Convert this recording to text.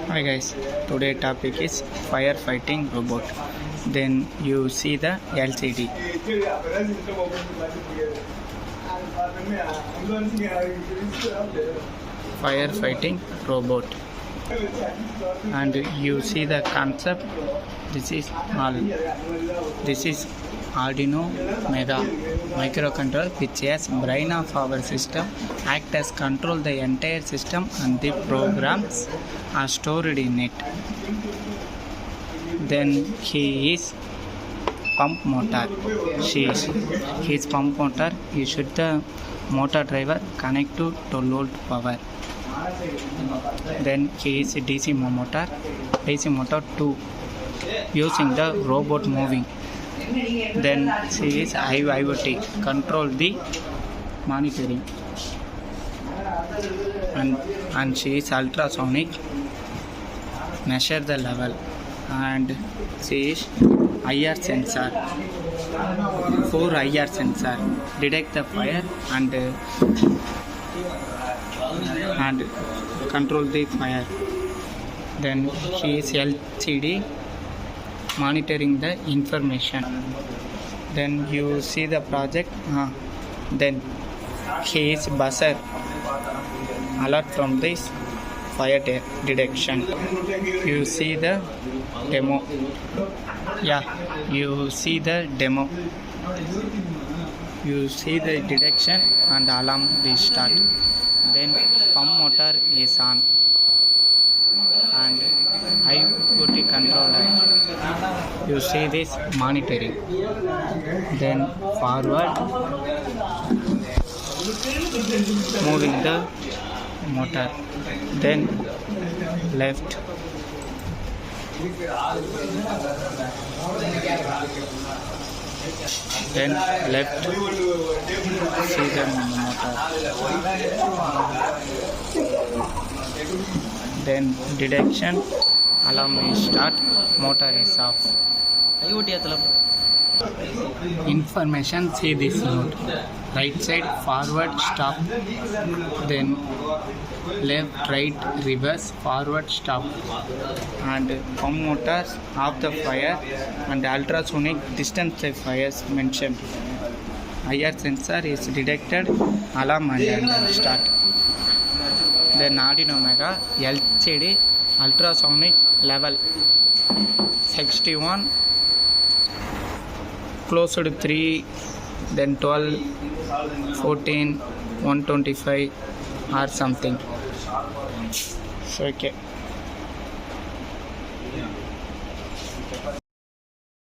Hi guys, today topic is firefighting robot. Then you see the LCD. Firefighting robot. And you see the concept. This is all. This is Arduino Mega microcontroller which has brain of our system, act as control the entire system and the programs are stored in it. Then he is pump motor. He is pump motor. He should the motor driver connect to load power. Then he is DC motor. DC motor 2 using the robot moving. Then she is IoT, control the monitoring, and she is ultrasonic, measure the level, and she is IR sensor, 4 IR sensor, detect the fire and control the fire. Then she is LCD, monitoring the information. Then you see the project. Then he is buzzer, alert from this fire detection. You see the demo. You see the demo. You see the detection and alarm will start. Then pump motor is on and IoT controller. You see this monitoring. Then forward, moving the motor. Then left. Then left, see the motor. Then detection, alarm is start, motor is off. Information, see this note. Right side, forward, stop. Then left, right, reverse, forward, stop. And pump motors, off the fire, and ultrasonic distance fires mentioned. IR sensor is detected, alarm and start. Then Arduino Mega LCD, ultrasonic level 61, close to 3, then 12, 14, 125 or something. So okay.